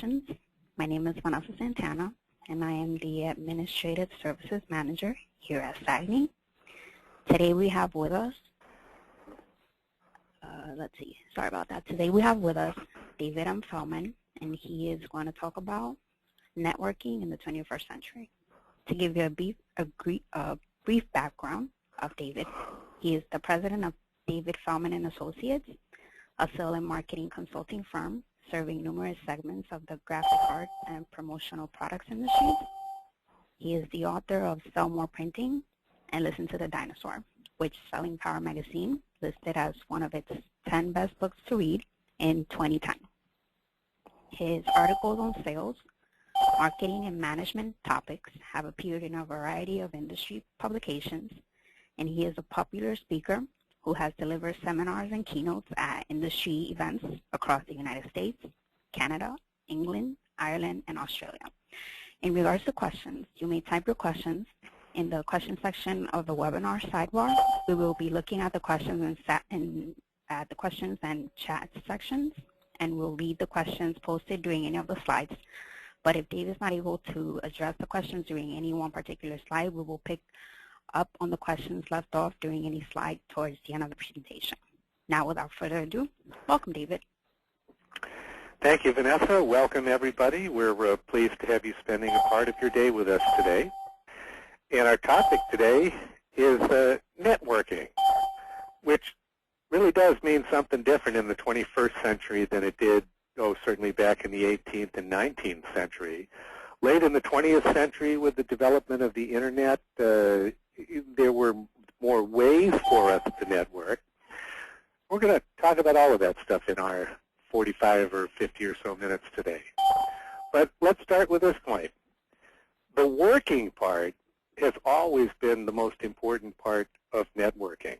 Relations. My name is Vanessa Santana, and I am the Administrative Services Manager here at SAAGNY. Today we have with us, Today we have with us David M. Fellman, and he is going to talk about networking in the 21st century. To give you a brief background of David, he is the president of David Fellman and Associates, a sales and marketing consulting firm serving numerous segments of the graphic art and promotional products industries. He is the author of Sell More Printing and Listen to the Dinosaur, which Selling Power magazine listed as one of its 10 best books to read in 2010. His articles on sales, marketing, and management topics have appeared in a variety of industry publications, and he is a popular speaker who has delivered seminars and keynotes at industry events across the United States, Canada, England, Ireland, and Australia. In regards to questions, you may type your questions in the question section of the webinar sidebar. We will be looking at the questions and chat sections, and we'll read the questions posted during any of the slides. But if Dave is not able to address the questions during any one particular slide, we will pick up on the questions left off during any slide towards the end of the presentation. Now, without further ado, welcome, David. Thank you, Vanessa. Welcome, everybody. We're pleased to have you spending a part of your day with us today. And our topic today is networking, which really does mean something different in the 21st century than it did, certainly back in the 18th and 19th century. Late in the 20th century, with the development of the Internet, there were more ways for us to network. We're going to talk about all of that stuff in our 45 or 50 or so minutes today. But let's start with this point. The working part has always been the most important part of networking.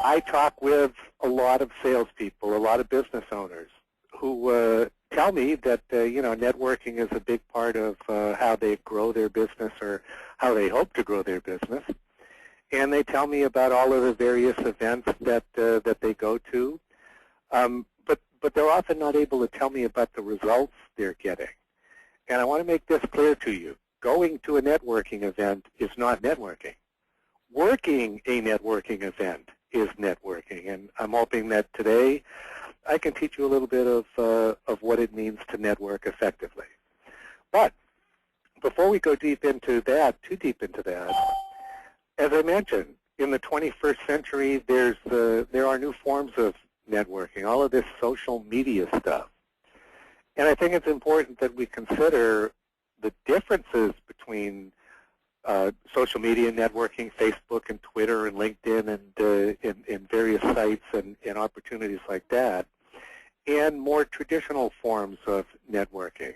I talk with a lot of salespeople, a lot of business owners who tell me that networking is a big part of how they grow their business or how they hope to grow their business. And they tell me about all of the various events that they go to. But they're often not able to tell me about the results they're getting. And I want to make this clear to you. Going to a networking event is not networking. Working a networking event is networking. And I'm hoping that today I can teach you a little bit of what it means to network effectively. But before we go too deep into that, as I mentioned, in the 21st century, there are new forms of networking, all of this social media stuff. And I think it's important that we consider the differences between social media networking, Facebook and Twitter and LinkedIn and various sites and opportunities like that, and more traditional forms of networking.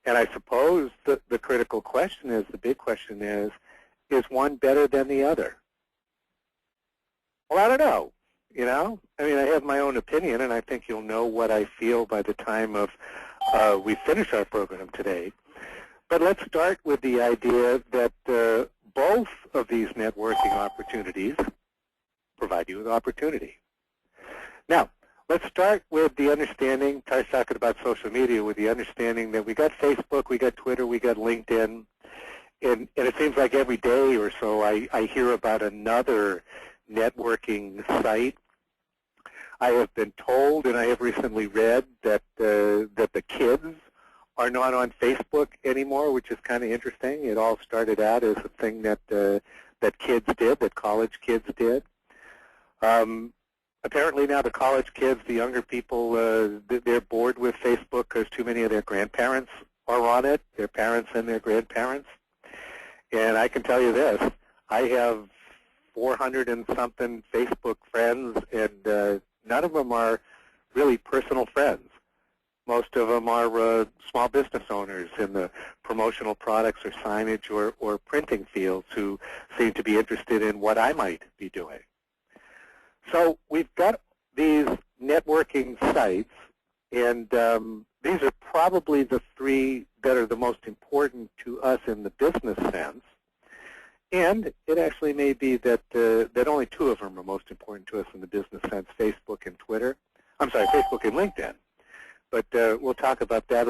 And I suppose the critical question is, the big question is one better than the other? Well, I don't know. I mean, I have my own opinion, and I think you'll know what I feel by the time of we finish our program today. But let's start with the idea that both of these networking opportunities provide you with opportunity. Now, let's start with the understanding, talking about social media, with the understanding that we got Facebook, we got Twitter, we got LinkedIn, and it seems like every day or so I hear about another networking site. I have been told, and I have recently read, that the kids are not on Facebook anymore, which is kind of interesting. It all started out as a thing that kids did, that college kids did. Apparently now the college kids, the younger people, they're bored with Facebook because too many of their grandparents are on it, their parents and their grandparents. And I can tell you this, I have 400 and something Facebook friends, and none of them are really personal friends. Most of them are small business owners in the promotional products or signage or printing fields who seem to be interested in what I might be doing. So we've got these networking sites, and these are probably the three that are the most important to us in the business sense. And it actually may be that only two of them are most important to us in the business sense, Facebook and Twitter. I'm sorry, Facebook and LinkedIn. But we'll talk about that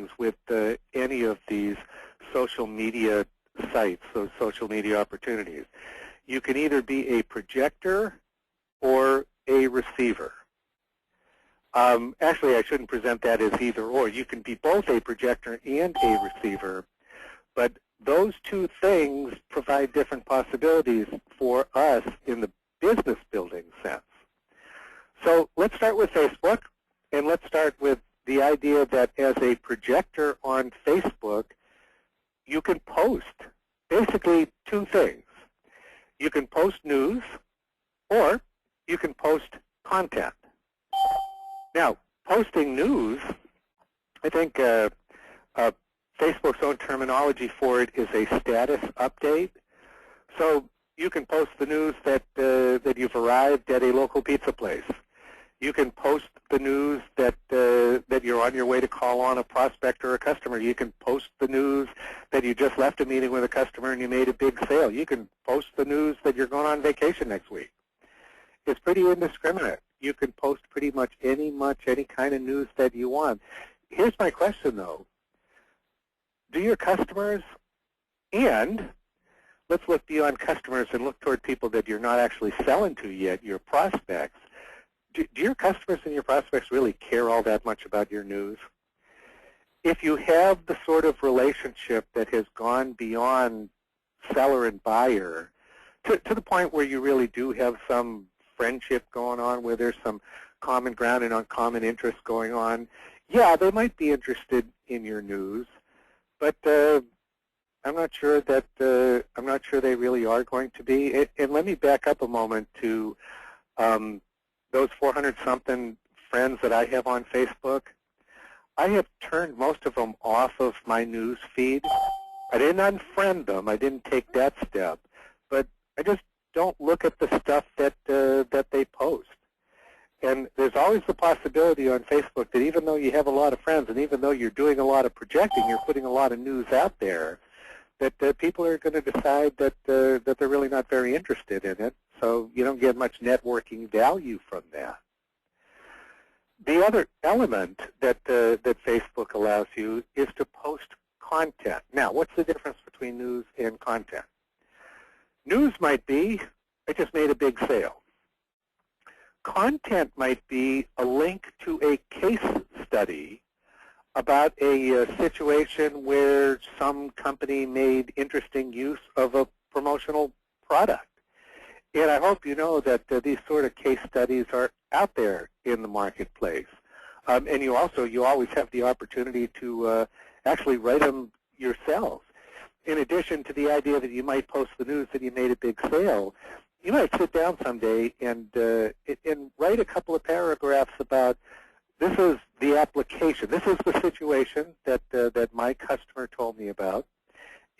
things with any of these social media sites, those social media opportunities. You can either be a projector or a receiver. Actually, I shouldn't present that as either or. You can be both a projector and a receiver, but those two things provide different possibilities for us in the business building sense. So let's start with Facebook, and let's start with the idea that as a projector on Facebook, you can post basically two things. You can post news, or you can post content. Now, posting news, I think Facebook's own terminology for it is a status update. So you can post the news that that you've arrived at a local pizza place. You can post the news that that you're on your way to call on a prospect or a customer. You can post the news that you just left a meeting with a customer and you made a big sale. You can post the news that you're going on vacation next week. It's pretty indiscriminate. You can post pretty much any kind of news that you want. Here's my question, though. Do your customers, and let's look beyond customers and look toward people that you're not actually selling to yet, your prospects. Do your customers and your prospects really care all that much about your news? If you have the sort of relationship that has gone beyond seller and buyer to the point where you really do have some friendship going on, where there's some common ground and uncommon interests going on, yeah, they might be interested in your news, but I'm not sure that they really are going to be. And let me back up a moment to those 400-something friends that I have on Facebook. I have turned most of them off of my news feed. I didn't unfriend them. I didn't take that step, but I just don't look at the stuff that that they post. And there's always the possibility on Facebook that even though you have a lot of friends and even though you're doing a lot of projecting, you're putting a lot of news out there, that people are going to decide that that they're really not very interested in it. So you don't get much networking value from that. The other element that that Facebook allows you is to post content. Now, what's the difference between news and content? News might be, I just made a big sale. Content might be a link to a case study about a situation where some company made interesting use of a promotional product. And I hope you know that these sort of case studies are out there in the marketplace. And you always have the opportunity to actually write them yourselves. In addition to the idea that you might post the news that you made a big sale, you might sit down someday and write a couple of paragraphs about, this is the application, this is the situation that that my customer told me about,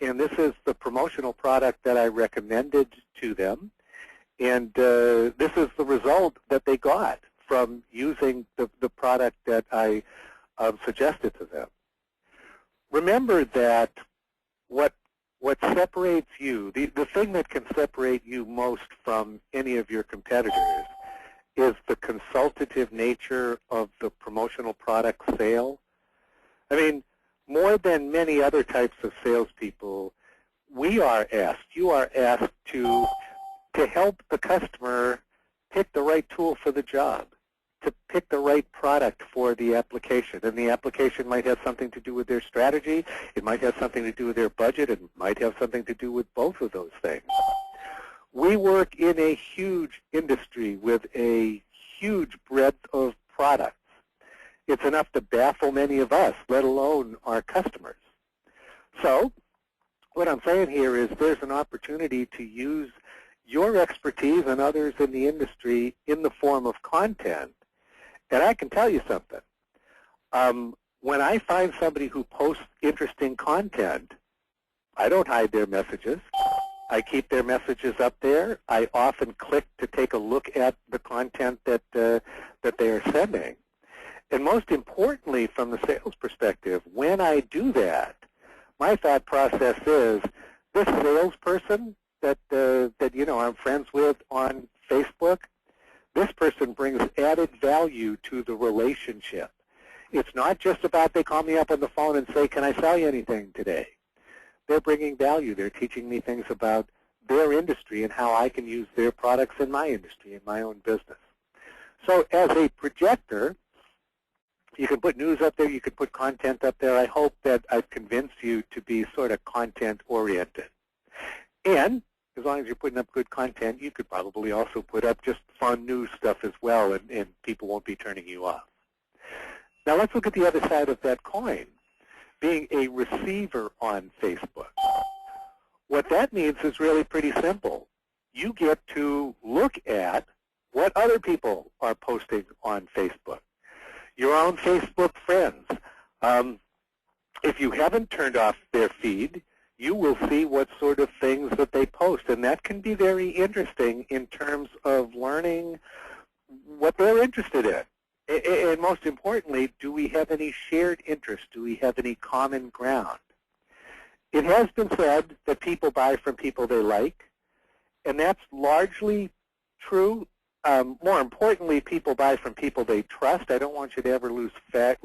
and this is the promotional product that I recommended to them, and this is the result that they got from using the product that I suggested to them. Remember that what separates you, the thing that can separate you most from any of your competitors is the consultative nature of the promotional product sale. I mean, more than many other types of salespeople, you are asked to help the customer pick the right tool for the job, to pick the right product for the application. And the application might have something to do with their strategy, it might have something to do with their budget, it might have something to do with both of those things. We work in a huge industry with a huge breadth of products. It's enough to baffle many of us, let alone our customers. So what I'm saying here is there's an opportunity to use your expertise and others in the industry in the form of content. And I can tell you something. When I find somebody who posts interesting content, I don't hide their messages. I keep their messages up there. I often click to take a look at the content that that they are sending. And most importantly, from the sales perspective, when I do that, my thought process is this salesperson that that I'm friends with on Facebook, this person brings added value to the relationship. It's not just about they call me up on the phone and say, can I sell you anything today? They're bringing value. They're teaching me things about their industry and how I can use their products in my industry, in my own business. So as a projector, you can put news up there, you can put content up there. I hope that I've convinced you to be sort of content-oriented. And as long as you're putting up good content, you could probably also put up just fun news stuff as well, and people won't be turning you off. Now let's look at the other side of that coin, being a receiver on Facebook. What that means is really pretty simple. You get to look at what other people are posting on Facebook, your own Facebook friends. If you haven't turned off their feed, you will see what sort of things that they post, and that can be very interesting in terms of learning what they're interested in. And most importantly, do we have any shared interests? Do we have any common ground? It has been said that people buy from people they like, and that's largely true. More importantly, people buy from people they trust. I don't want you to ever lose track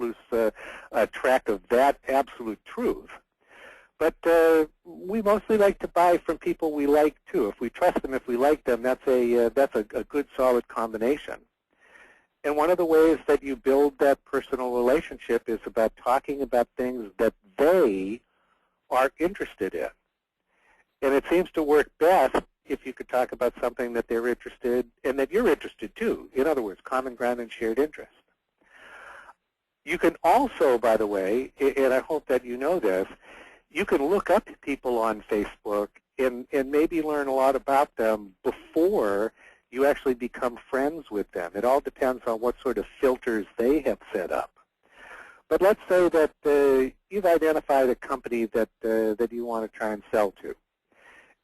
of that absolute truth. But we mostly like to buy from people we like too. If we trust them, if we like them, that's a good, solid combination. And one of the ways that you build that personal relationship is about talking about things that they are interested in. And it seems to work best if you could talk about something that they're interested in and that you're interested too. In other words, common ground and shared interest. You can also, by the way, and I hope that you know this, you can look up people on Facebook and maybe learn a lot about them before you actually become friends with them. It all depends on what sort of filters they have set up. But let's say that you've identified a company that you want to try and sell to.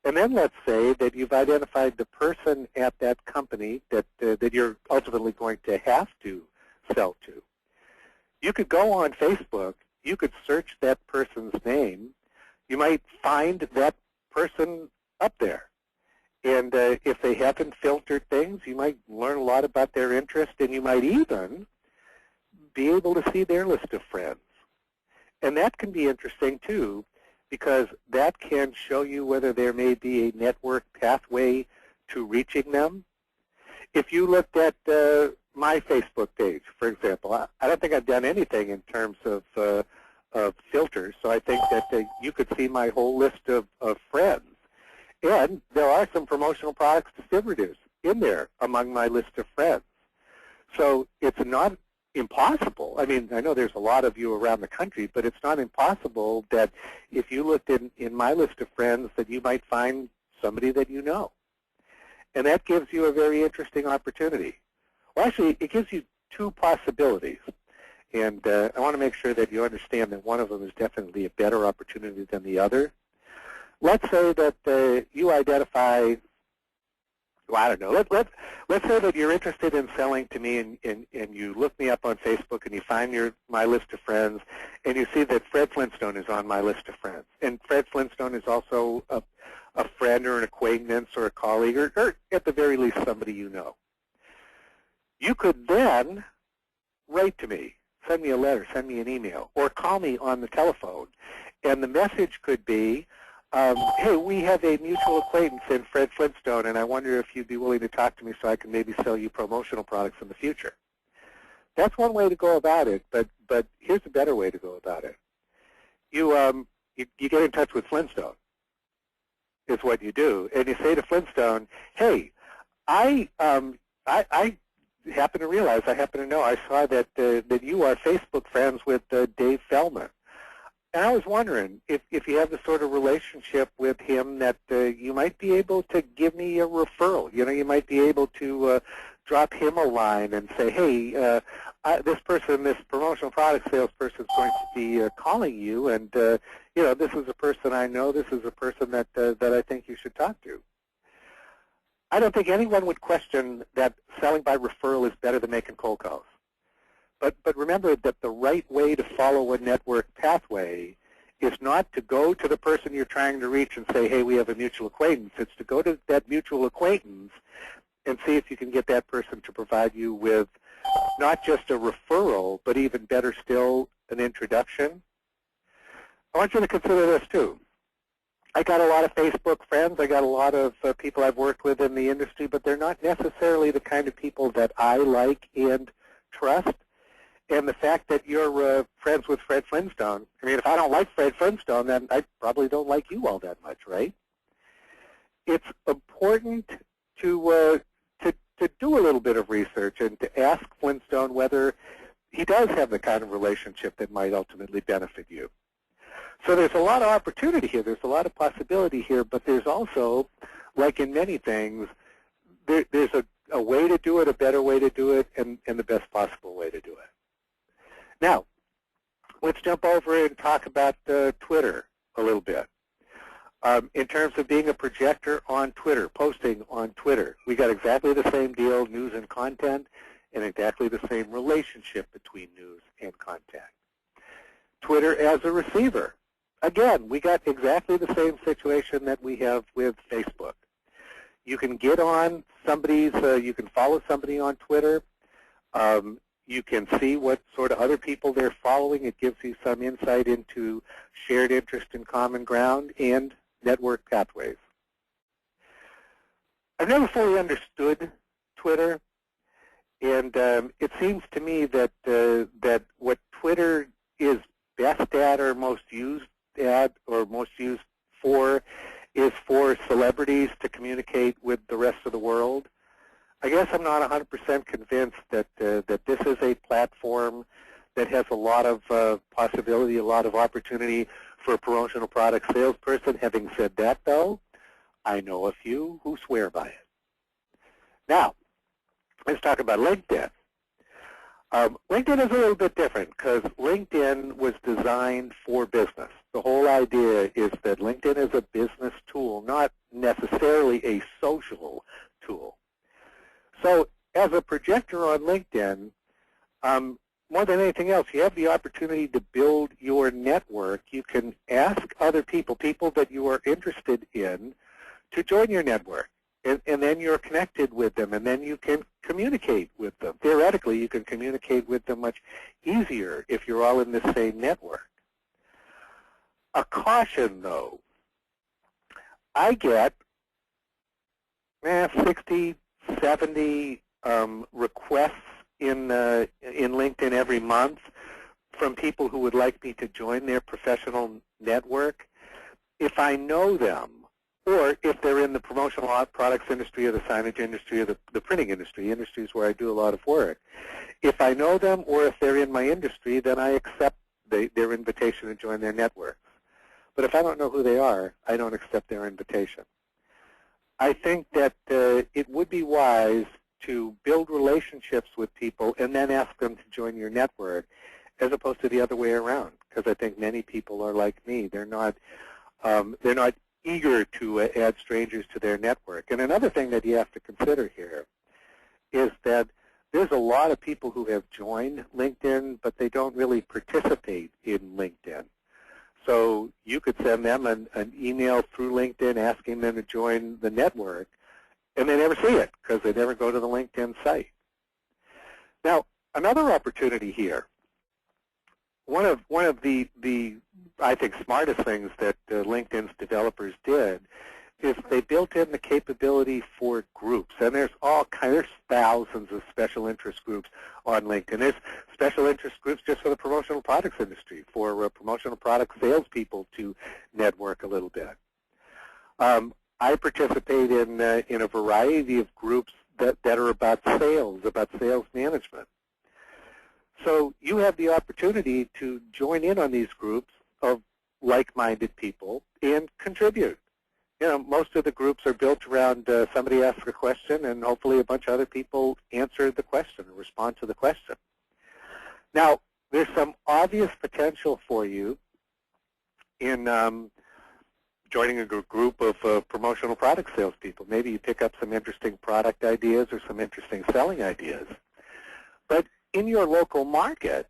And then let's say that you've identified the person at that company that you're ultimately going to have to sell to. You could go on Facebook. You could search that person's name. You might find that person up there. And if they haven't filtered things, you might learn a lot about their interest, and you might even be able to see their list of friends. And that can be interesting, too, because that can show you whether there may be a network pathway to reaching them. If you looked at my Facebook page, for example, I don't think I've done anything in terms of filters, so I think that you could see my whole list of friends. And there are some promotional products distributors in there among my list of friends. So it's not impossible. I mean, I know there's a lot of you around the country, but it's not impossible that if you looked in my list of friends that you might find somebody that you know. And that gives you a very interesting opportunity. Well, actually, it gives you two possibilities. And I want to make sure that you understand that one of them is definitely a better opportunity than the other. Let's say that you identify, well, I don't know, let's say that you're interested in selling to me and you look me up on Facebook and you find my list of friends and you see that Fred Flintstone is on my list of friends. And Fred Flintstone is also a friend or an acquaintance or a colleague or at the very least somebody you know. You could then write to me, send me a letter, send me an email, or call me on the telephone. And the message could be, hey, we have a mutual acquaintance in Fred Flintstone, and I wonder if you'd be willing to talk to me so I can maybe sell you promotional products in the future. That's one way to go about it, but here's a better way to go about it. You get in touch with Flintstone, is what you do, and you say to Flintstone, hey, I happen to realize, I happen to know, I saw that you are Facebook friends with Dave Fellman. And I was wondering if you have the sort of relationship with him that you might be able to give me a referral. You know, you might be able to drop him a line and say, hey, this promotional product salesperson is going to be calling you, and you know, this is a person I know. This is a person that I think you should talk to. I don't think anyone would question that selling by referral is better than making cold calls. But remember that the right way to follow a network pathway is not to go to the person you're trying to reach and say, hey, we have a mutual acquaintance. It's to go to that mutual acquaintance and see if you can get that person to provide you with not just a referral, but even better still, an introduction, I want you to consider this too. I got a lot of Facebook friends. I got a lot of people I've worked with in the industry, but they're not necessarily the kind of people that I like and trust. And the fact that you're friends with Fred Flintstone, I mean, if I don't like Fred Flintstone, then I probably don't like you all that much, right? It's important to do a little bit of research and to ask Flintstone whether he does have the kind of relationship that might ultimately benefit you. So there's a lot of opportunity here. There's a lot of possibility here, but there's also, like in many things, there's a way to do it, a better way to do it, and the best possible way to do it. Now, let's jump over and talk about Twitter a little bit. In terms of being a projector on Twitter, posting on Twitter, we got exactly the same deal, news and content, and exactly the same relationship between news and content. Twitter as a receiver. Again, we got exactly the same situation that we have with Facebook. You can get on somebody's, you can follow somebody on Twitter. You can see what sort of other people they're following. It gives you some insight into shared interest and common ground and network pathways. I've never fully understood Twitter, and it seems to me that that what Twitter is best at or most used at or most used for is for celebrities to communicate with the rest of the world. I guess I'm not 100% convinced that that this is a platform that has a lot of possibility, a lot of opportunity for a promotional product salesperson. Having said that, though, I know a few who swear by it. Now, let's talk about LinkedIn. LinkedIn is a little bit different because LinkedIn was designed for business. The whole idea is that LinkedIn is a business tool, not necessarily a social tool. So as a projector on LinkedIn, more than anything else, you have the opportunity to build your network. You can ask other people, people that you are interested in, to join your network. And then you're connected with them, and then you can communicate with them. Theoretically, you can communicate with them much easier if you're all in the same network. A caution, though. I get 60, 70 requests in LinkedIn every month from people who would like me to join their professional network. If I know them, or if they're in the promotional products industry or the signage industry or the printing industry, industries where I do a lot of work. If I know them or if they're in my industry, then I accept their invitation to join their networks. But if I don't know who they are, I don't accept their invitation. I think that it would be wise to build relationships with people and then ask them to join your network as opposed to the other way around, because I think many people are like me. They're not eager to add strangers to their network. And another thing that you have to consider here is that there's a lot of people who have joined LinkedIn, but they don't really participate in LinkedIn. So you could send them an email through LinkedIn asking them to join the network, and they never see it because they never go to the LinkedIn site. Now, another opportunity here. One of the I think smartest things that LinkedIn's developers did is they built in the capability for groups, and there's thousands of special interest groups on LinkedIn. There's special interest groups just for the promotional products industry, for promotional product salespeople to network a little bit. I participate in a variety of groups that are about sales management. So you have the opportunity to join in on these groups of like-minded people and contribute. You know, most of the groups are built around somebody asks a question, and hopefully a bunch of other people answer the question or respond to the question. Now, there's some obvious potential for you in joining a group of promotional product salespeople. Maybe you pick up some interesting product ideas or some interesting selling ideas. But in your local market,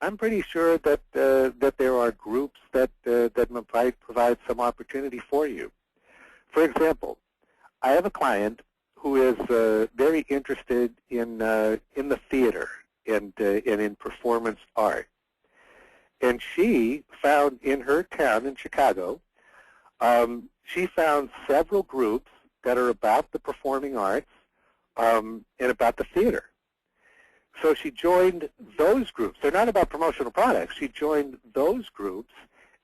I'm pretty sure that that there are groups that might provide some opportunity for you. For example, I have a client who is very interested in the theater and in performance art. And she found in her town in Chicago, she found several groups that are about the performing arts and about the theater. So she joined those groups. They're not about promotional products. She joined those groups,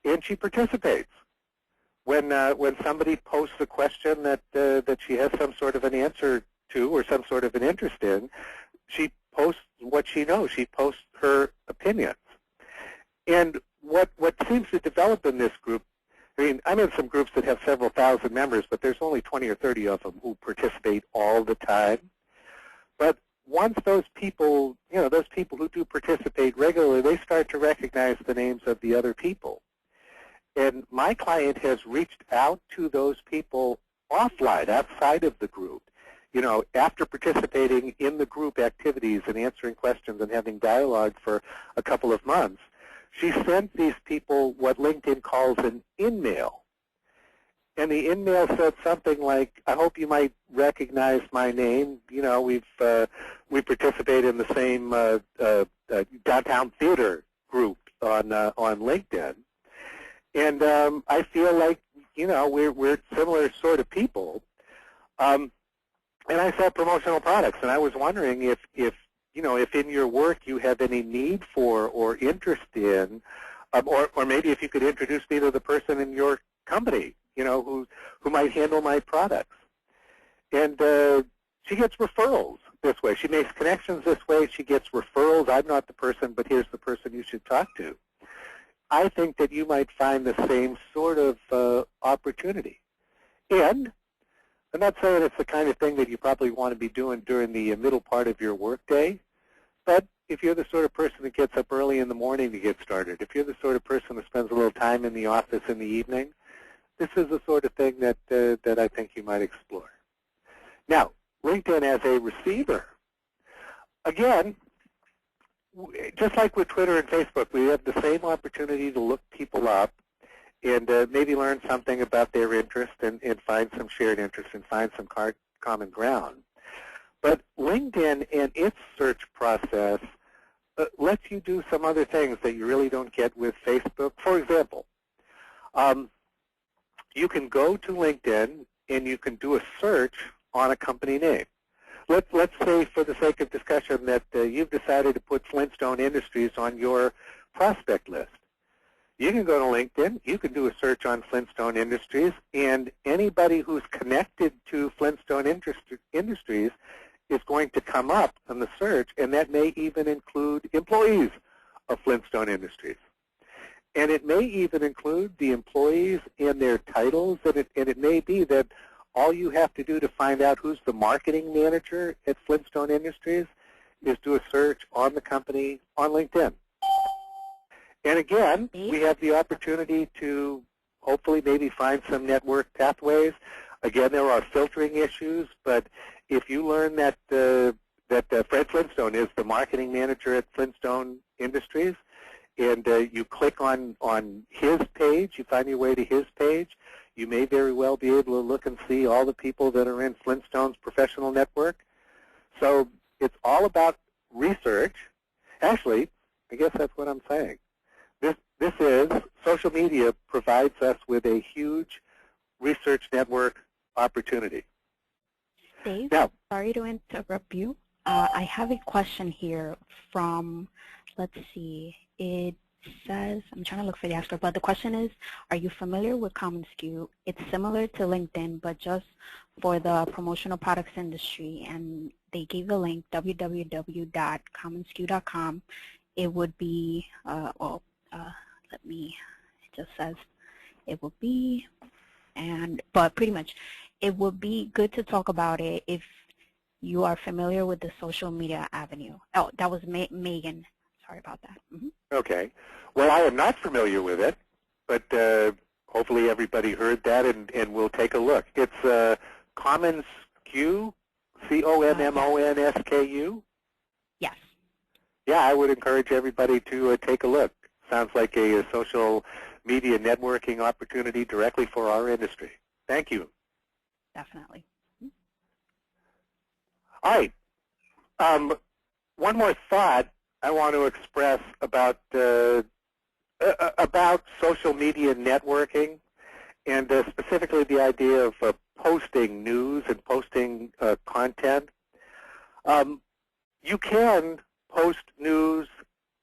and she participates. When somebody posts a question that she has some sort of an answer to or some sort of an interest in, she posts what she knows. She posts her opinions. And what seems to develop in this group, I mean, I'm in some groups that have several thousand members, but there's only 20 or 30 of them who participate all the time. But once those people, those people who do participate regularly, they start to recognize the names of the other people. And my client has reached out to those people offline, outside of the group. After participating in the group activities and answering questions and having dialogue for a couple of months, she sent these people what LinkedIn calls an in-mail. And the in-mail said something like, I hope you might recognize my name. We participate in the same downtown theater group on LinkedIn. And I feel like, we're similar sort of people. And I sell promotional products, and I was wondering if in your work you have any need for or interest in, or maybe if you could introduce me to the person in your company, who might handle my products. And she gets referrals this way. She makes connections this way. She gets referrals. I'm not the person, but here's the person you should talk to. I think that you might find the same sort of opportunity. And I'm not saying it's the kind of thing that you probably want to be doing during the middle part of your workday, but if you're the sort of person that gets up early in the morning to get started, if you're the sort of person that spends a little time in the office in the evening, this is the sort of thing that I think you might explore. Now, LinkedIn as a receiver. Again, just like with Twitter and Facebook, we have the same opportunity to look people up and maybe learn something about their interest and find some shared interest and find some common ground. But LinkedIn and its search process lets you do some other things that you really don't get with Facebook. For example, you can go to LinkedIn and you can do a search on a company name. Let's say, for the sake of discussion, that you've decided to put Flintstone Industries on your prospect list. You can go to LinkedIn, you can do a search on Flintstone Industries, and anybody who's connected to Flintstone Industries is going to come up on the search, and that may even include employees of Flintstone Industries. And it may even include the employees and their titles, and it may be that all you have to do to find out who's the marketing manager at Flintstone Industries is do a search on the company on LinkedIn. And again, we have the opportunity to hopefully maybe find some network pathways. Again, there are filtering issues, but if you learn that Fred Flintstone is the marketing manager at Flintstone Industries, and you click on his page, you find your way to his page, you may very well be able to look and see all the people that are in Flintstone's professional network. So it's all about research. Actually, I guess that's what I'm saying. This is, social media provides us with a huge research network opportunity. Dave, now, sorry to interrupt you. I have a question here from, let's see, it says, I'm trying to look for the answer, but the question is, are you familiar with commonsku? It's similar to LinkedIn, but just for the promotional products industry, and they gave the link, www.commonsku.com. It would be, it just says it would be, but pretty much it would be good to talk about it if you are familiar with the social media avenue. Oh, that was Megan. Sorry about that. Mm-hmm. Okay. Well, I am not familiar with it, but hopefully everybody heard that and will take a look. It's commonsku, COMMONSKU. Yes. Yeah, I would encourage everybody to take a look. Sounds like a social media networking opportunity directly for our industry. Thank you. Definitely. All right. one more thought I want to express about social media networking, and specifically the idea of posting news and posting content. You can post news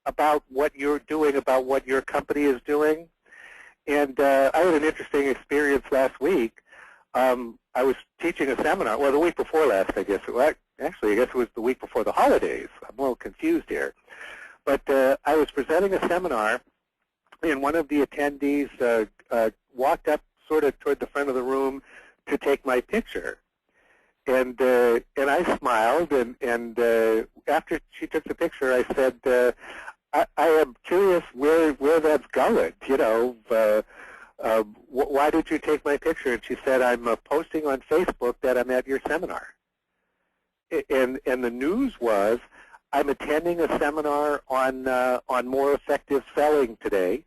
about what you're doing, about what your company is doing. And I had an interesting experience last week. I was teaching a seminar, well, the week before last, I guess. Actually, I guess it was the week before the holidays. I'm a little confused here. But I was presenting a seminar, and one of the attendees walked up sort of toward the front of the room to take my picture. And I smiled, and after she took the picture, I said, I am curious where that's going. You know, why did you take my picture? And she said, I'm posting on Facebook that I'm at your seminar. And the news was, I'm attending a seminar on more effective selling today,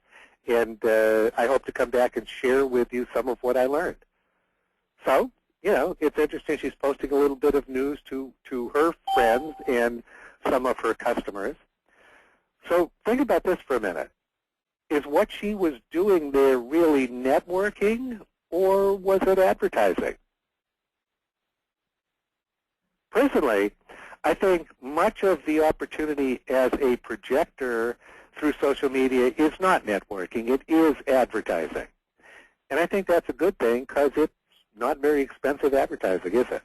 and I hope to come back and share with you some of what I learned. So, you know, it's interesting. She's posting a little bit of news to her friends and some of her customers. So think about this for a minute. Is what she was doing there really networking, or was it advertising? Personally, I think much of the opportunity as a projector through social media is not networking. It is advertising. And I think that's a good thing because it's not very expensive advertising, is it?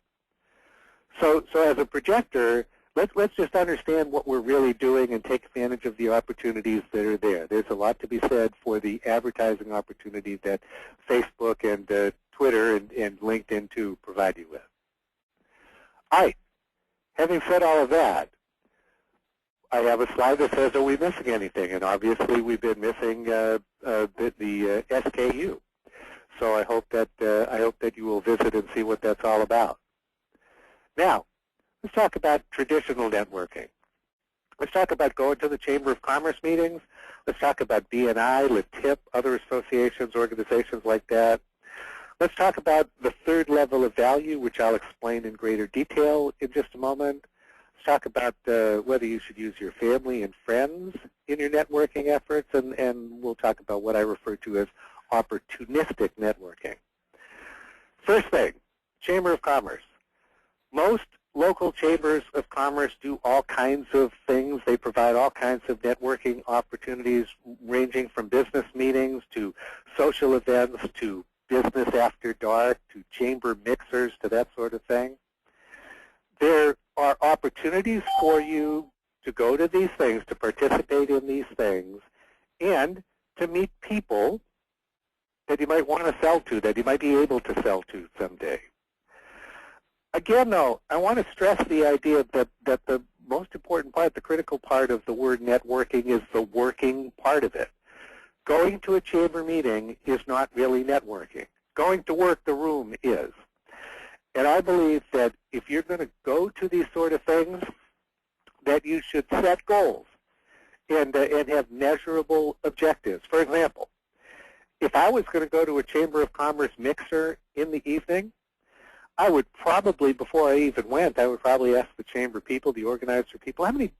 So as a projector, let's just understand what we're really doing and take advantage of the opportunities that are there. There's a lot to be said for the advertising opportunity that Facebook and Twitter and LinkedIn too provide you with. All right. Having said all of that, I have a slide that says, are we missing anything? And obviously we've been missing the SKU. So I hope that you will visit and see what that's all about. Now, let's talk about traditional networking. Let's talk about going to the Chamber of Commerce meetings. Let's talk about BNI, LATIP, other associations, organizations like that. Let's talk about the third level of value, which I'll explain in greater detail in just a moment. Let's talk about whether you should use your family and friends in your networking efforts, and we'll talk about what I refer to as opportunistic networking. First thing, Chamber of Commerce. Most local chambers of commerce do all kinds of things. They provide all kinds of networking opportunities ranging from business meetings to social events to business after dark to chamber mixers to that sort of thing. There are opportunities for you to go to these things, to participate in these things, and to meet people that you might want to sell to, that you might be able to sell to someday. Again, though, I want to stress the idea that the most important part, the critical part of the word networking is the working part of it. Going to a chamber meeting is not really networking. Going to work the room is. And I believe that if you're going to go to these sort of things, that you should set goals and have measurable objectives. For example, if I was going to go to a Chamber of Commerce mixer in the evening, I would probably, before I even went, I would probably ask the chamber people, the organizer people, how many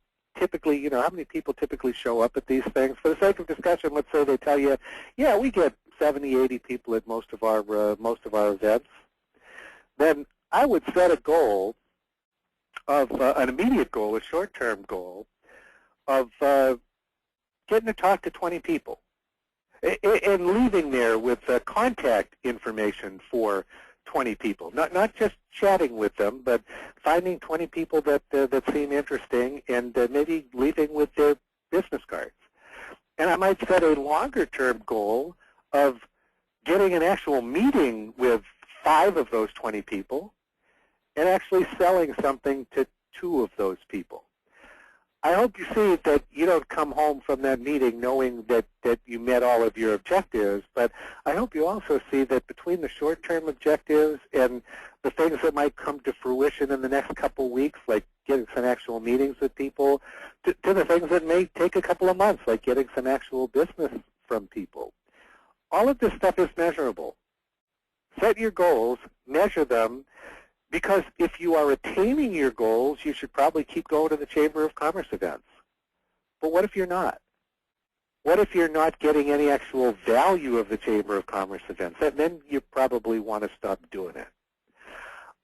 people typically show up at these things? For the sake of discussion, let's say they tell you, yeah, we get 70, 80 people at most of our events. Then I would set a goal of an immediate goal, a short-term goal of getting to talk to 20 people and leaving there with contact information for 20 people, not just chatting with them, but finding 20 people that seem interesting and maybe leaving with their business cards. And I might set a longer-term goal of getting an actual meeting with 5 of those 20 people and actually selling something to 2 of those people. I hope you see that you don't come home from that meeting knowing that you met all of your objectives, but I hope you also see that between the short-term objectives and the things that might come to fruition in the next couple weeks, like getting some actual meetings with people, to the things that may take a couple of months, like getting some actual business from people. All of this stuff is measurable. Set your goals, measure them, Because if you are attaining your goals, you should probably keep going to the Chamber of Commerce events. But what if you're not? What if you're not getting any actual value of the Chamber of Commerce events? Then you probably want to stop doing it.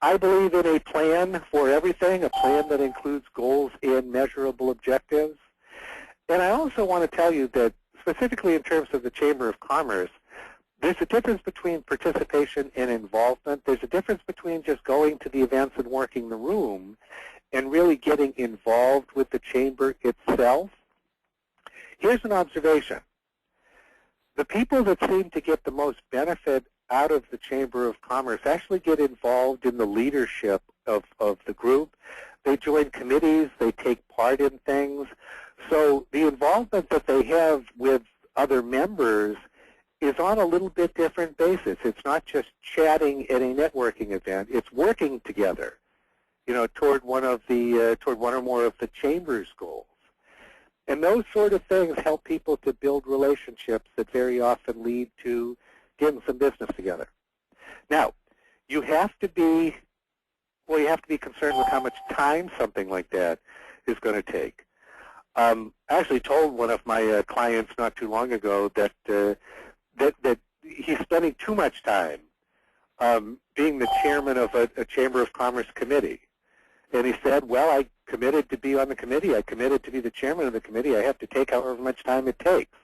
I believe in a plan for everything, a plan that includes goals and measurable objectives. And I also want to tell you that specifically in terms of the Chamber of Commerce, there's a difference between participation and involvement. There's a difference between just going to the events and working the room and really getting involved with the chamber itself. Here's an observation. The people that seem to get the most benefit out of the Chamber of Commerce actually get involved in the leadership of the group. They join committees. They take part in things. So the involvement that they have with other members is on a little bit different basis. It's not just chatting at a networking event. It's working together, toward one or more of the chamber's goals. And those sort of things help people to build relationships that very often lead to getting some business together. Now, you have to be concerned with how much time something like that is going to take. I actually told one of my clients not too long ago that he's spending too much time being the chairman of a Chamber of Commerce committee. And he said, well, I committed to be on the committee. I committed to be the chairman of the committee. I have to take however much time it takes.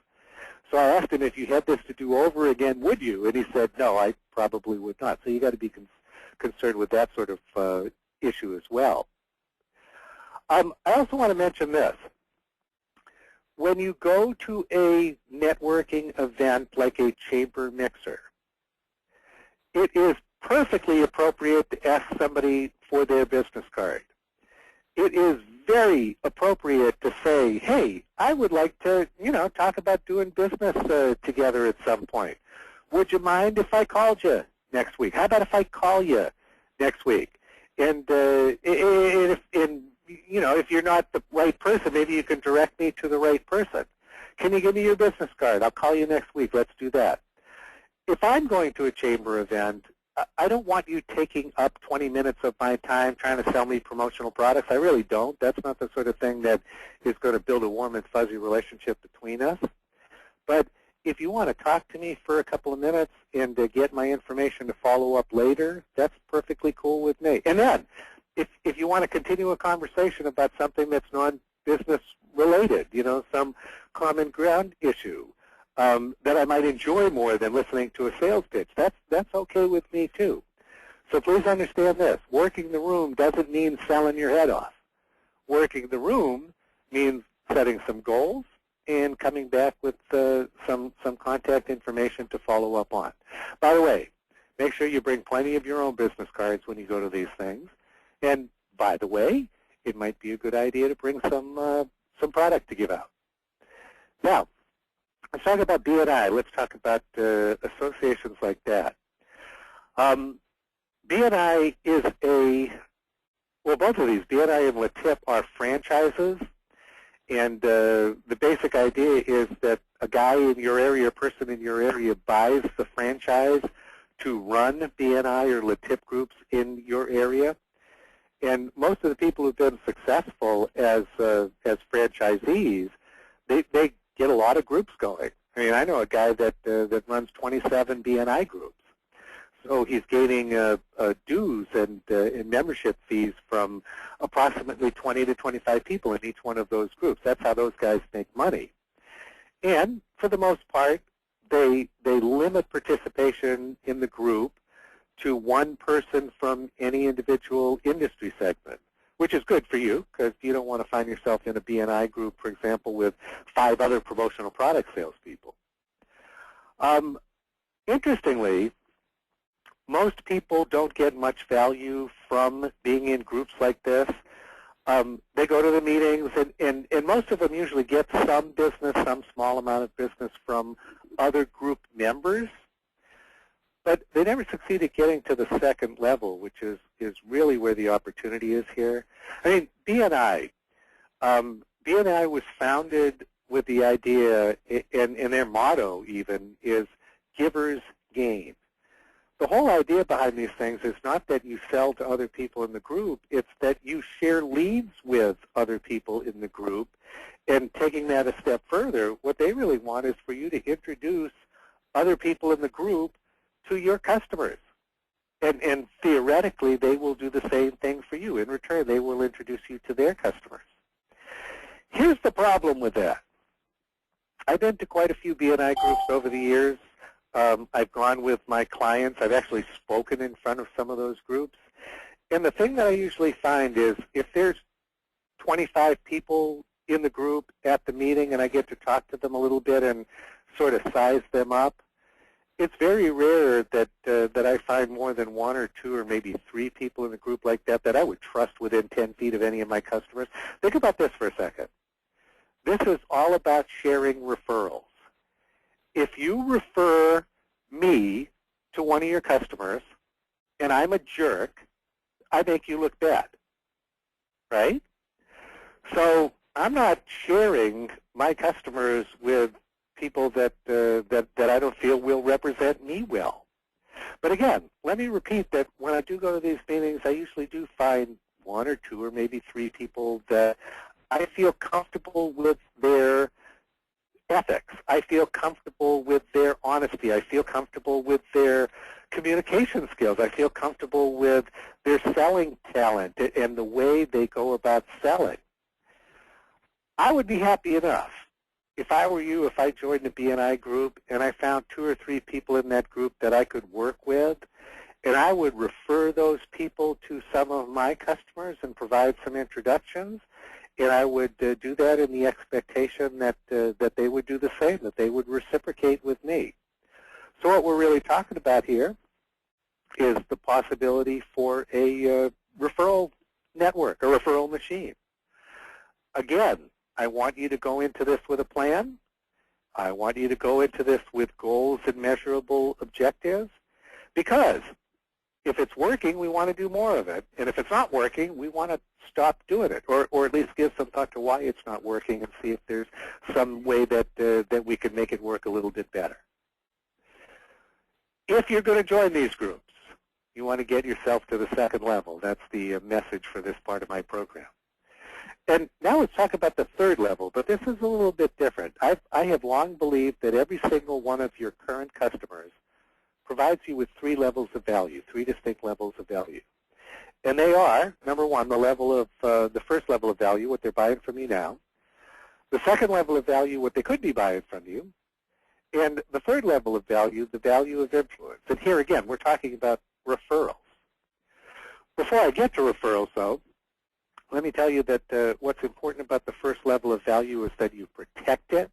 So I asked him, if you had this to do over again, would you? And he said, no, I probably would not. So you got to be concerned with that sort of issue as well. I also want to mention this. When you go to a networking event like a chamber mixer, it is perfectly appropriate to ask somebody for their business card. It is very appropriate to say, hey, I would like to, talk about doing business together at some point. Would you mind if I called you next week? How about if I call you next week? And if you're not the right person, maybe you can direct me to the right person. Can you give me your business card? I'll call you next week. Let's do that. If I'm going to a chamber event, I don't want you taking up 20 minutes of my time trying to sell me promotional products. I really don't. That's not the sort of thing that is going to build a warm and fuzzy relationship between us. But if you want to talk to me for a couple of minutes and get my information to follow up later, that's perfectly cool with me. And then, if you want to continue a conversation about something that's non-business related, some common ground issue that I might enjoy more than listening to a sales pitch, that's okay with me too. So please understand this. Working the room doesn't mean selling your head off. Working the room means setting some goals and coming back with some contact information to follow up on. By the way, make sure you bring plenty of your own business cards when you go to these things. And by the way, it might be a good idea to bring some product to give out. Now, let's talk about BNI. Let's talk about associations like that. BNI is both of these, BNI and LATIP, are franchises. And the basic idea is that a guy in your area, a person in your area, buys the franchise to run BNI or LATIP groups in your area. And most of the people who've been successful as franchisees, they get a lot of groups going. I mean, I know a guy that runs 27 BNI groups. So he's gaining dues and membership fees from approximately 20 to 25 people in each one of those groups. That's how those guys make money. And for the most part, they limit participation in the group to one person from any individual industry segment, which is good for you because you don't want to find yourself in a BNI group, for example, with 5 other promotional product salespeople. Interestingly, most people don't get much value from being in groups like this. They go to the meetings, and most of them usually get some business, some small amount of business from other group members. But they never succeed at getting to the second level, which is really where the opportunity is here. I mean, BNI was founded with the idea, and their motto even, is givers gain. the whole idea behind these things is not that you sell to other people in the group, it's that you share leads with other people in the group. And taking that a step further, what they really want is for you to introduce other people in the group to your customers. And theoretically, they will do the same thing for you. In return, they will introduce you to their customers. Here's the problem with that. I've been to quite a few BNI groups over the years. I've gone with my clients. I've actually spoken in front of some of those groups. And the thing that I usually find is if there's 25 people in the group at the meeting and I get to talk to them a little bit and sort of size them up, it's very rare that that I find more than 1 or 2 or maybe 3 people in a group like that that I would trust within 10 feet of any of my customers. Think about this for a second. This is all about sharing referrals. If you refer me to one of your customers and I'm a jerk, I make you look bad, right? So I'm not sharing my customers with people that I don't feel will represent me well. But again, let me repeat that when I do go to these meetings, I usually do find 1 or 2 or maybe 3 people that I feel comfortable with their ethics. I feel comfortable with their honesty. I feel comfortable with their communication skills. I feel comfortable with their selling talent and the way they go about selling. I would be happy enough if I were you, if I joined the BNI group and I found 2 or 3 people in that group that I could work with, and I would refer those people to some of my customers and provide some introductions, and I would do that in the expectation that that they would do the same, that they would reciprocate with me. So what we're really talking about here is the possibility for a referral network, a referral machine. Again, I want you to go into this with a plan. I want you to go into this with goals and measurable objectives, because if it's working, we want to do more of it. And if it's not working, we want to stop doing it, or at least give some thought to why it's not working and see if there's some way that, that we can make it work a little bit better. If you're going to join these groups, you want to get yourself to the second level. That's the message for this part of my program. And now let's talk about the third level, but this is a little bit different. I have long believed that every single one of your current customers provides you with 3 levels of value, 3 distinct levels of value. And they are, number 1, the level of the first level of value, what they're buying from you now. The second level of value, what they could be buying from you. And the third level of value, the value of influence. And here again, we're talking about referrals. Before I get to referrals, though, let me tell you that what's important about the first level of value is that you protect it,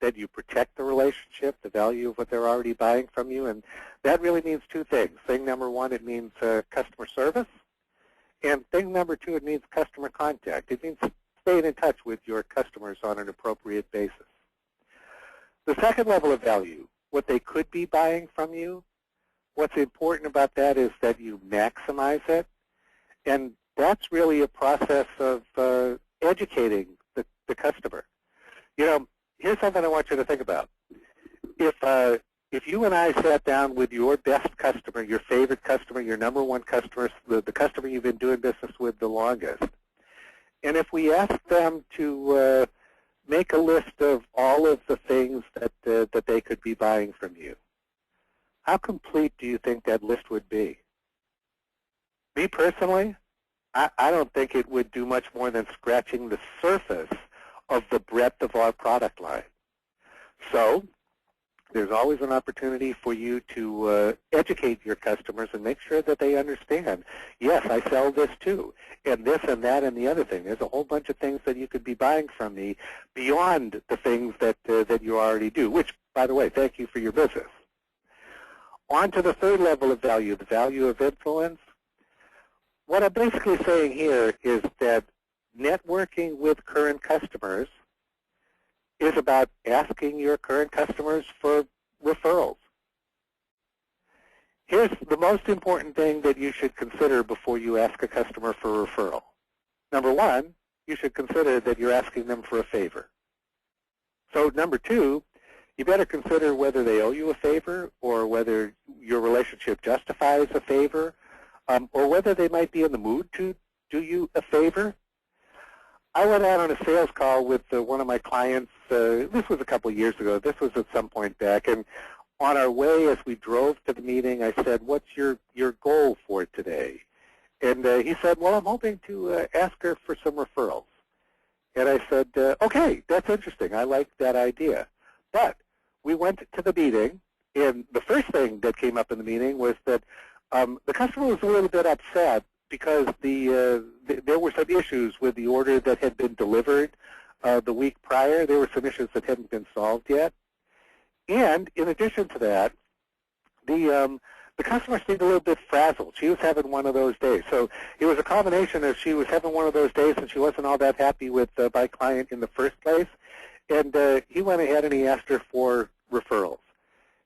that you protect the relationship, the value of what they're already buying from you. And that really means 2 things. Thing number 1, it means customer service. And thing number 2, it means customer contact. It means staying in touch with your customers on an appropriate basis. The second level of value, what they could be buying from you, what's important about that is that you maximize it. And that's really a process of educating the customer. You know, here's something I want you to think about. If you and I sat down with your best customer, your favorite customer, your number 1 customer, the customer you've been doing business with the longest, and if we asked them to make a list of all of the things that they could be buying from you, how complete do you think that list would be? Me personally, I don't think it would do much more than scratching the surface of the breadth of our product line. So there's always an opportunity for you to educate your customers and make sure that they understand, yes, I sell this too, and this and that and the other thing. There's a whole bunch of things that you could be buying from me beyond the things that, that you already do, which, by the way, thank you for your business. On to the third level of value, the value of influence. What I'm basically saying here is that networking with current customers is about asking your current customers for referrals. Here's the most important thing that you should consider before you ask a customer for a referral. Number 1, you should consider that you're asking them for a favor. So number 2, you better consider whether they owe you a favor or whether your relationship justifies a favor, or whether they might be in the mood to do you a favor. I went out on a sales call with one of my clients. This was a couple of years ago. This was at some point back. And on our way, as we drove to the meeting, I said, "What's your goal for today?" And he said, "Well, I'm hoping to ask her for some referrals." And I said, "Okay, that's interesting. I like that idea." But we went to the meeting, and the first thing that came up in the meeting was that the customer was a little bit upset because there were some issues with the order that had been delivered the week prior. There were some issues that hadn't been solved yet. And in addition to that, the customer seemed a little bit frazzled. She was having one of those days. So it was a combination of she was having one of those days and she wasn't all that happy with my client in the first place. And he went ahead and he asked her for referrals.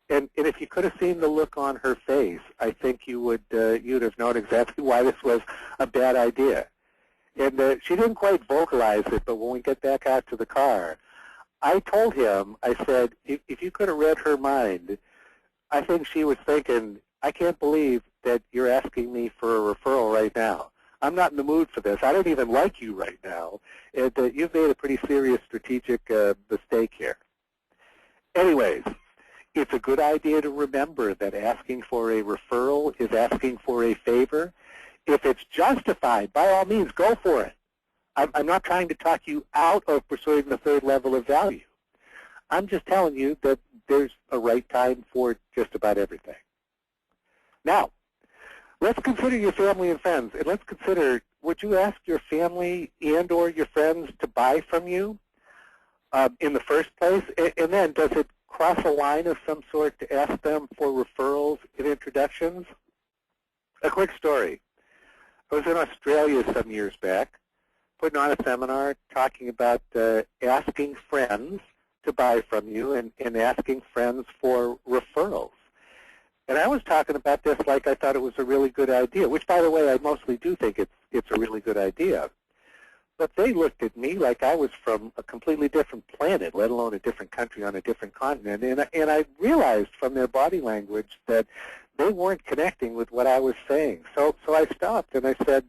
And if you could have seen the look on her face, I think you'd have known exactly why this was a bad idea. And she didn't quite vocalize it, but when we get back out to the car, I told him, I said, if you could have read her mind, I think she was thinking, I can't believe that you're asking me for a referral right now. I'm not in the mood for this. I don't even like you right now. And you've made a pretty serious strategic mistake here. Anyways, it's a good idea to remember that asking for a referral is asking for a favor. If it's justified, by all means, go for it. I'm not trying to talk you out of pursuing the third level of value. I'm just telling you that there's a right time for just about everything. Now, let's consider your family and friends, and let's consider, would you ask your family and or your friends to buy from you in the first place? And then does it cross a line of some sort to ask them for referrals and introductions? A quick story. I was in Australia some years back, putting on a seminar talking about asking friends to buy from you and asking friends for referrals. And I was talking about this like I thought it was a really good idea, which, by the way, I mostly do think it's a really good idea. But they looked at me like I was from a completely different planet, let alone a different country on a different continent. And I realized from their body language that they weren't connecting with what I was saying. So I stopped and I said,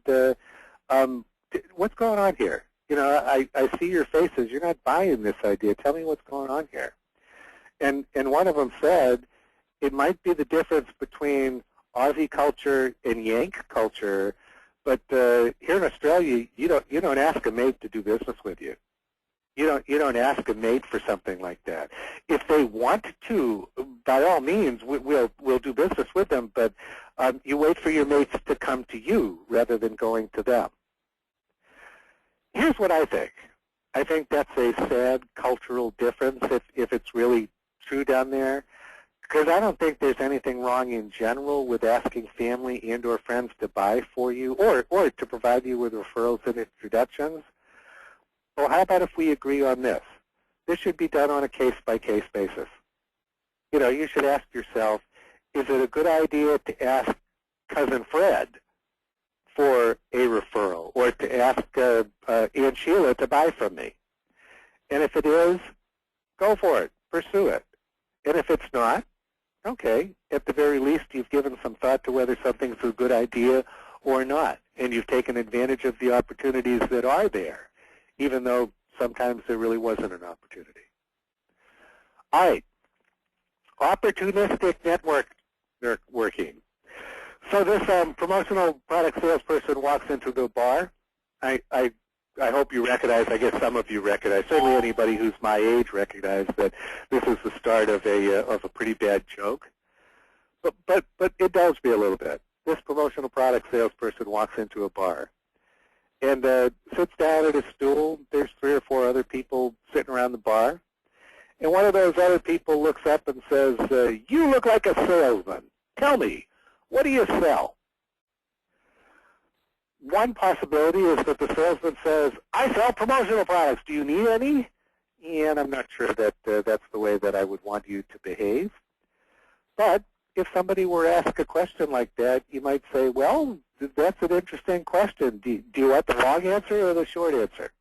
what's going on here? You know, I see your faces. You're not buying this idea. Tell me what's going on here. And one of them said, it might be the difference between Aussie culture and Yank culture, but here in Australia, you don't ask a mate to do business with you. You don't ask a mate for something like that. If they want to, by all means, we'll do business with them, but you wait for your mates to come to you rather than going to them. Here's what I think. I think that's a sad cultural difference if it's really true down there. Because I don't think there's anything wrong in general with asking family and or friends to buy for you or to provide you with referrals and introductions. Well, how about if we agree on this? This should be done on a case-by-case basis. You know, you should ask yourself, is it a good idea to ask Cousin Fred for a referral or to ask Aunt Sheila to buy from me? And if it is, go for it. Pursue it. And if it's not, okay, at the very least, you've given some thought to whether something's a good idea or not, and you've taken advantage of the opportunities that are there, even though sometimes there really wasn't an opportunity. All right, opportunistic networking. So this promotional product salesperson walks into the bar. I hope you recognize, I guess some of you recognize, certainly anybody who's my age recognize that this is the start of a pretty bad joke. But it dulls me a little bit. This promotional product salesperson walks into a bar and sits down at a stool. There's 3 or 4 other people sitting around the bar. And one of those other people looks up and says, you look like a salesman. Tell me, what do you sell? One possibility is that the salesman says, I sell promotional products. Do you need any? And I'm not sure that that's the way that I would want you to behave. But if somebody were asked a question like that, you might say, well, that's an interesting question. Do you want the long answer or the short answer?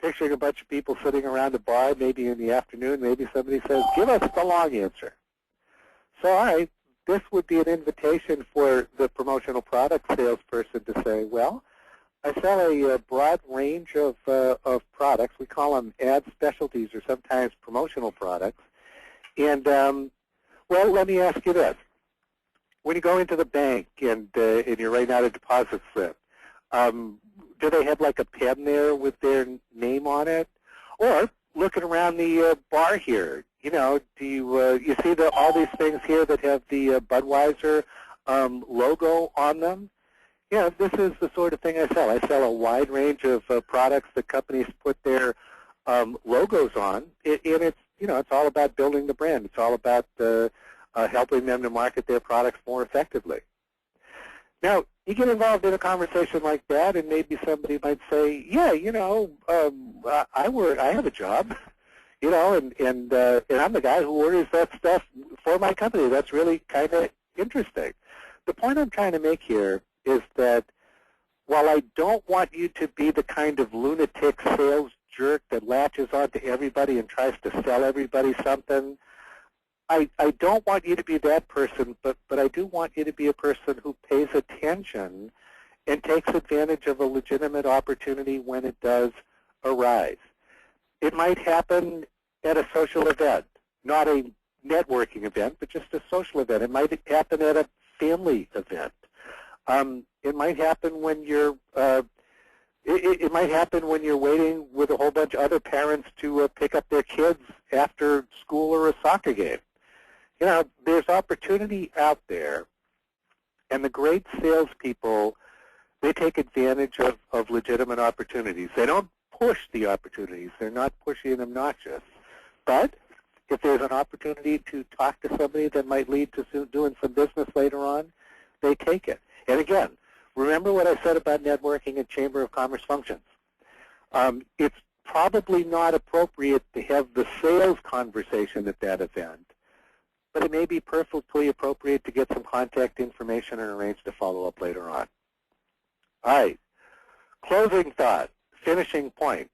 Picturing a bunch of people sitting around a bar, maybe in the afternoon, maybe somebody says, give us the long answer. So, all right, this would be an invitation for the promotional product salesperson to say, well, I sell a broad range of products. We call them ad specialties or sometimes promotional products. And, well, let me ask you this. When you go into the bank and you're writing out a deposit slip, do they have like a pen there with their name on it? Or looking around the bar here, you know, do you see all these things here that have the Budweiser logo on them? Yeah, this is the sort of thing I sell. I sell a wide range of products that companies put their logos on, and it's, you know, it's all about building the brand. It's all about helping them to market their products more effectively. Now, you get involved in a conversation like that, and maybe somebody might say, yeah, you know, I have a job, you know, and I'm the guy who orders that stuff for my company. That's really kind of interesting. The point I'm trying to make here is that while I don't want you to be the kind of lunatic sales jerk that latches onto everybody and tries to sell everybody something, I don't want you to be that person, but I do want you to be a person who pays attention and takes advantage of a legitimate opportunity when it does arise. It might happen at a social event, not a networking event, but just a social event. It might happen at a family event. It might happen when you're it might happen when you're waiting with a whole bunch of other parents to pick up their kids after school or a soccer game. You know, there's opportunity out there, and the great salespeople, they take advantage of legitimate opportunities. They don't push the opportunities. They're not pushy and obnoxious. But if there's an opportunity to talk to somebody that might lead to doing some business later on, they take it. And again, remember what I said about networking and Chamber of Commerce functions. It's probably not appropriate to have the sales conversation at that event, but it may be perfectly appropriate to get some contact information and arrange to follow up later on. All right, closing thought, finishing point.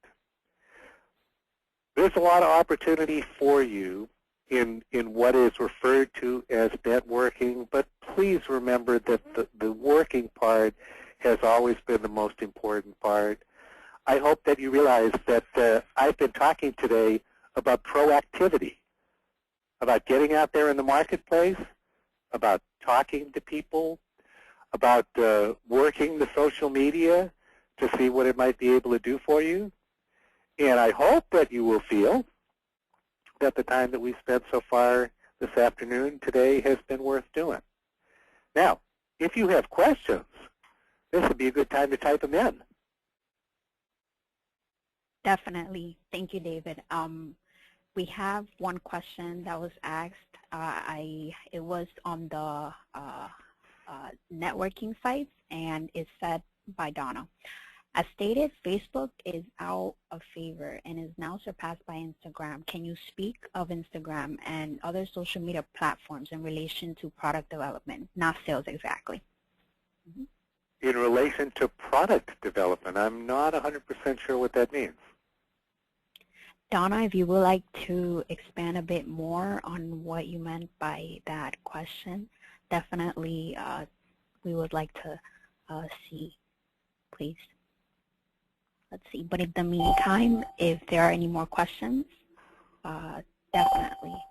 There's a lot of opportunity for you in what is referred to as networking, but please remember that the working part has always been the most important part. I hope that you realize that I've been talking today about proactivity, about getting out there in the marketplace, about talking to people, about working the social media to see what it might be able to do for you. And I hope that you will feel that the time that we spent so far this afternoon today has been worth doing. Now, if you have questions, this would be a good time to type them in. Definitely. Thank you, David. We have one question that was asked. It was on the networking sites, and it's said by Donna. As stated, Facebook is out of favor and is now surpassed by Instagram. Can you speak of Instagram and other social media platforms in relation to product development, not sales exactly? Mm-hmm. In relation to product development, I'm not 100% sure what that means. Donna, if you would like to expand a bit more on what you meant by that question, definitely we would like to see, please. Let's see. But in the meantime, if there are any more questions, definitely.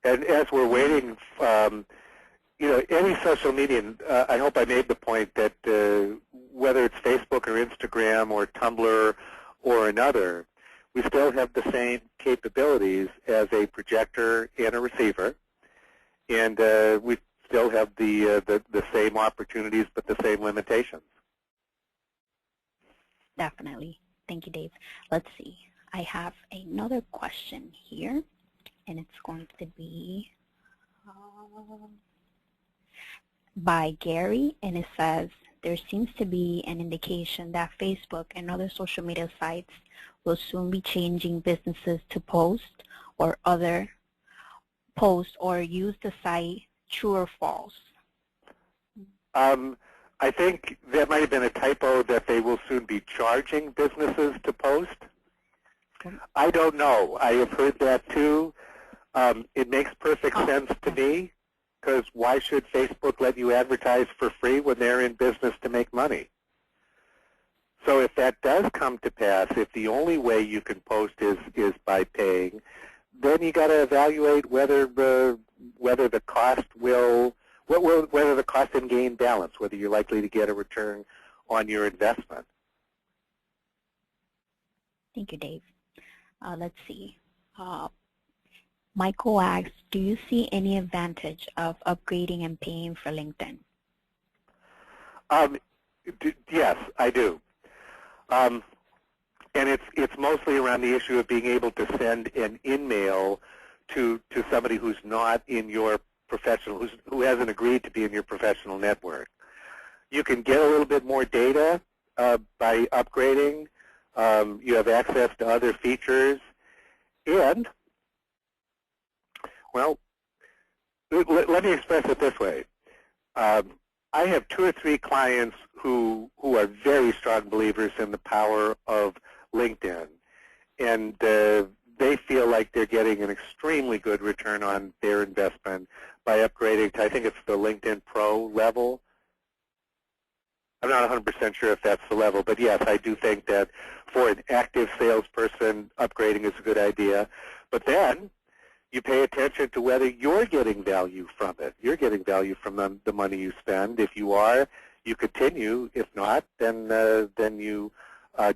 And as we're waiting, you know, any social media, I hope I made the point that whether it's Facebook or Instagram or Tumblr or another, we still have the same capabilities as a projector and a receiver, and we still have the same opportunities but the same limitations. Definitely. Thank you, Dave. Let's see. I have another question here, and it's going to be by Gary, and it says, there seems to be an indication that Facebook and other social media sites will soon be changing businesses to post or use the site true or false. I think that might have been a typo that they will soon be charging businesses to post. I don't know. I have heard that too. It makes perfect sense to me, because why should Facebook let you advertise for free when they're in business to make money? So if that does come to pass, if the only way you can post is by paying, then you got to evaluate whether the cost whether the cost and gain balance, whether you're likely to get a return on your investment. Thank you, Dave. Let's see. Michael asks, do you see any advantage of upgrading and paying for LinkedIn? Yes, I do. And it's mostly around the issue of being able to send an email to somebody who's not in your professional, who hasn't agreed to be in your professional network. You can get a little bit more data by upgrading. You have access to other features, and well, let me express it this way. I have 2 or 3 clients who are very strong believers in the power of LinkedIn, and they feel like they're getting an extremely good return on their investment by upgrading to, I think it's the LinkedIn Pro level. I'm not 100% sure if that's the level, but yes, I do think that for an active salesperson, upgrading is a good idea. But then you pay attention to whether you're getting value from it. You're getting value from the money you spend. If you are, you continue. If not, then you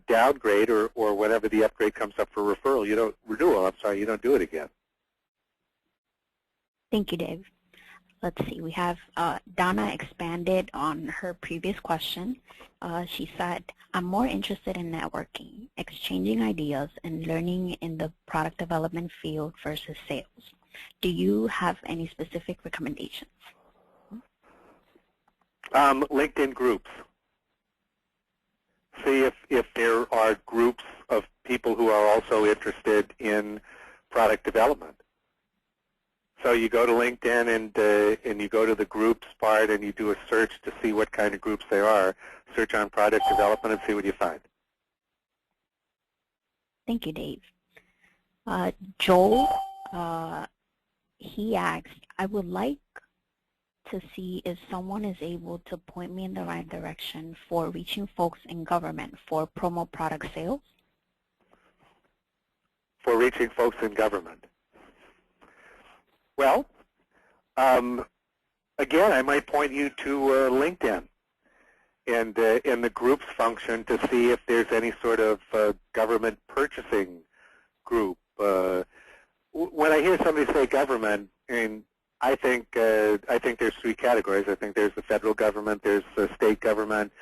downgrade, or whenever the upgrade comes up for renewal, you don't do it again. Thank you, Dave. Let's see, we have Donna expanded on her previous question. She said, I'm more interested in networking, exchanging ideas, and learning in the product development field versus sales. Do you have any specific recommendations? LinkedIn groups. See if there are groups of people who are also interested in product development. So you go to LinkedIn and you go to the groups part and you do a search to see what kind of groups there are. Search on product development and see what you find. Thank you, Dave. Joel, he asked, I would like to see if someone is able to point me in the right direction for reaching folks in government for promo product sales. For reaching folks in government. Well, again, I might point you to LinkedIn and the groups function to see if there's any sort of government purchasing group. When I hear somebody say government, and I think there's 3 categories. I think there's the federal government, there's the state government,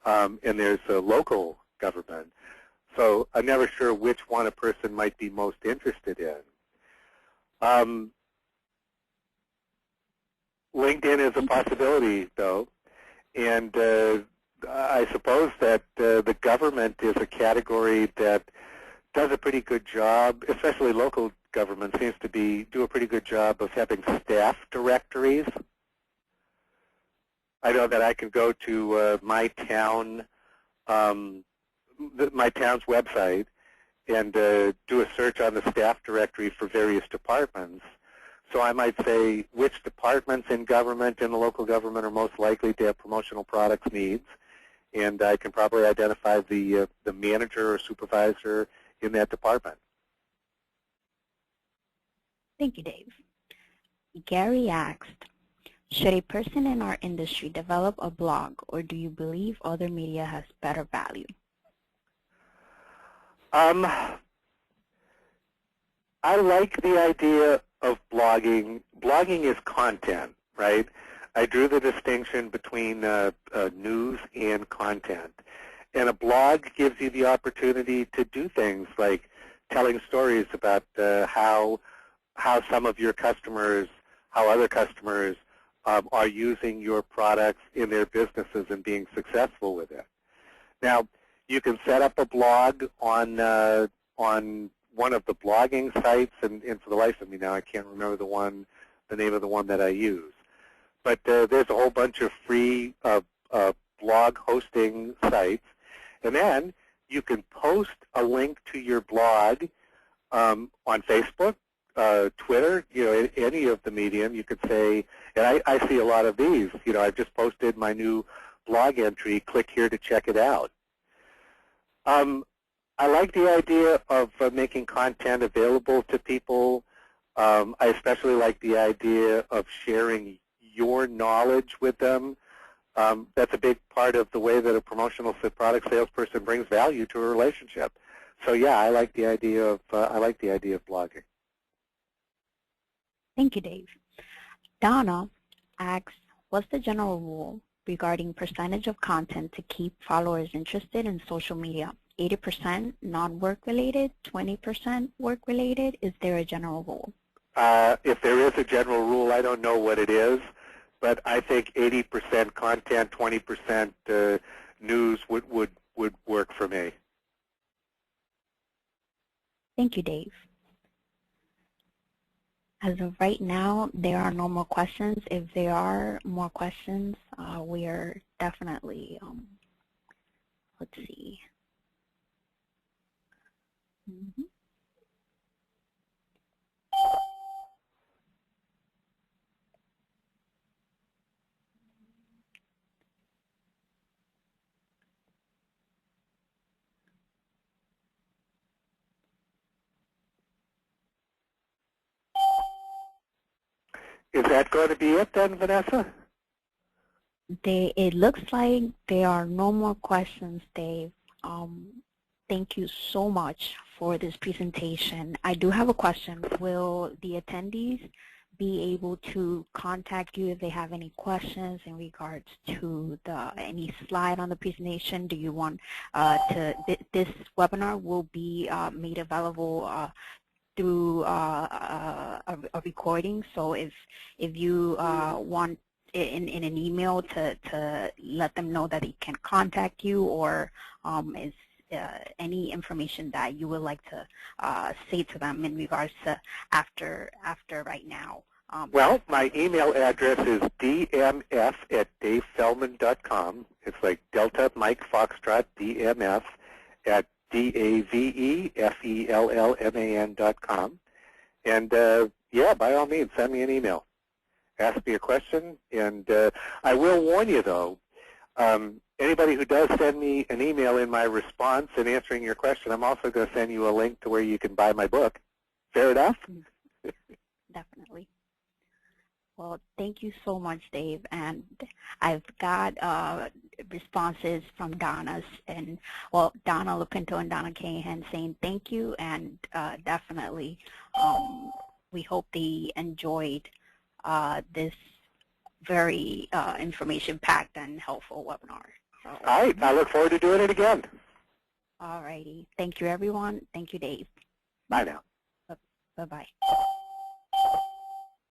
and there's the local government. So I'm never sure which one a person might be most interested in. LinkedIn is a possibility, though, and I suppose that the government is a category that does a pretty good job, especially local government seems to do a pretty good job of having staff directories. I know that I can go to my town's website and do a search on the staff directory for various departments. So I might say which departments in government, in the local government, are most likely to have promotional products needs, and I can probably identify the manager or supervisor in that department. Thank you, Dave. Gary asked, should a person in our industry develop a blog, or do you believe other media has better value? I like the idea of blogging. Blogging is content, right? I drew the distinction between news and content. And a blog gives you the opportunity to do things like telling stories about how some of your customers, how other customers are using your products in their businesses and being successful with it. Now, you can set up a blog on one of the blogging sites, and for the life of me now, I can't remember the name of the one that I use. But there's a whole bunch of free blog hosting sites, and then you can post a link to your blog on Facebook, Twitter, any of the medium, you could say, and I see a lot of these. I've just posted my new blog entry. Click here to check it out. I like the idea of making content available to people. I especially like the idea of sharing your knowledge with them. That's a big part of the way that a promotional product salesperson brings value to a relationship. So yeah, I like the idea of blogging. Thank you, Dave. Donna asks, what's the general rule regarding percentage of content to keep followers interested in social media? 80% non-work related, 20% work related? Is there a general rule? If there is a general rule, I don't know what it is, but I think 80% content, 20% news would work for me. Thank you, Dave. As of right now, there are no more questions. If there are more questions, we are definitely, let's see. Is that going to be it then, Vanessa? It looks like there are no more questions, Dave. Thank you so much for this presentation. I do have a question. Will the attendees be able to contact you if they have any questions in regards to any slide on the presentation? Do you want this webinar will be made available through a recording. So if you want in an email to let them know that they can contact you, or is any information that you would like to say to them in regards to after right now? Well, my email address is dmf@davefellman.com. It's like Delta Mike Foxtrot DMF at DAVEFELLMAN.com. And yeah, by all means, send me an email. Ask me a question. And I will warn you, though, anybody who does send me an email in my response and answering your question, I'm also going to send you a link to where you can buy my book. Fair enough? Definitely. Well, thank you so much, Dave. And I've got responses from Donna's, and well, Donna Lupinto and Donna Cahan saying thank you, and definitely we hope they enjoyed this very information-packed and helpful webinar. So, all right, I look forward to doing it again. All righty. Thank you, everyone. Thank you, Dave. Bye now. Bye-bye.